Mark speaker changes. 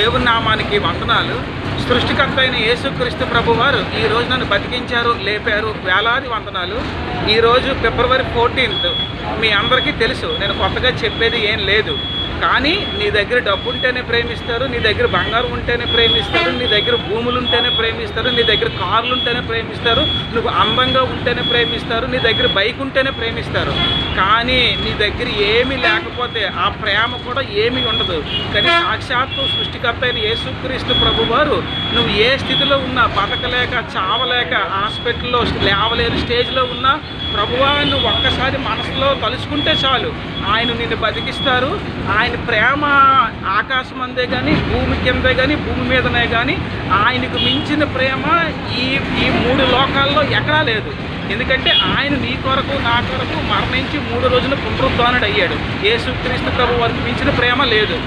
Speaker 1: దేవుని నామానికి వందనాలు. సృష్టికర్త అయిన యేసుక్రీస్తు ప్రభువారు ఈరోజు నన్ను బతికించారు, లేపారు. వేలాది వందనాలు. ఈరోజు ఫిబ్రవరి 14th. మీ అందరికీ తెలుసు, నేను కొత్తగా చెప్పేది ఏం లేదు. కానీ నీ దగ్గర డబ్బు ఉంటేనే ప్రేమిస్తారు, నీ దగ్గర బంగారం ఉంటేనే ప్రేమిస్తారు, నీ దగ్గర భూములు ఉంటేనే ప్రేమిస్తారు, నీ దగ్గర కార్లు ఉంటేనే ప్రేమిస్తారు, నువ్వు అందంగా ఉంటేనే ప్రేమిస్తారు, నీ దగ్గర బైక్ ఉంటేనే ప్రేమిస్తారు. కానీ నీ దగ్గర ఏమీ లేకపోతే ఆ ప్రేమ కూడా ఏమీ ఉండదు. కానీ సాక్షాత్తు సృష్టికర్త అయిన యేసుక్రీస్తు ప్రభువారు నువ్వు ఏ స్థితిలో ఉన్నా, బతకలేక చావలేక హాస్పిటల్లో లేవలేని స్టేజ్లో ఉన్నా, ప్రభువా నువ్వు ఒక్కసారి మనసులో తలుచుకుంటే చాలు, ఆయన నిన్ను బతికిస్తారు. ఆయన ప్రేమ ఆకాశం అందే కానీ, భూమి కిందే కానీ, భూమి మీదనే కానీ ఆయనకు మించిన ప్రేమ ఈ 3 లోకాల్లో ఎక్కడా లేదు. ఎందుకంటే ఆయన నీ కొరకు నా కొరకు మరణించి 3 రోజులు పునరుద్ధానుడు అయ్యాడు. యేసుక్రీస్తు ప్రభు వారికి మించిన ప్రేమ లేదు.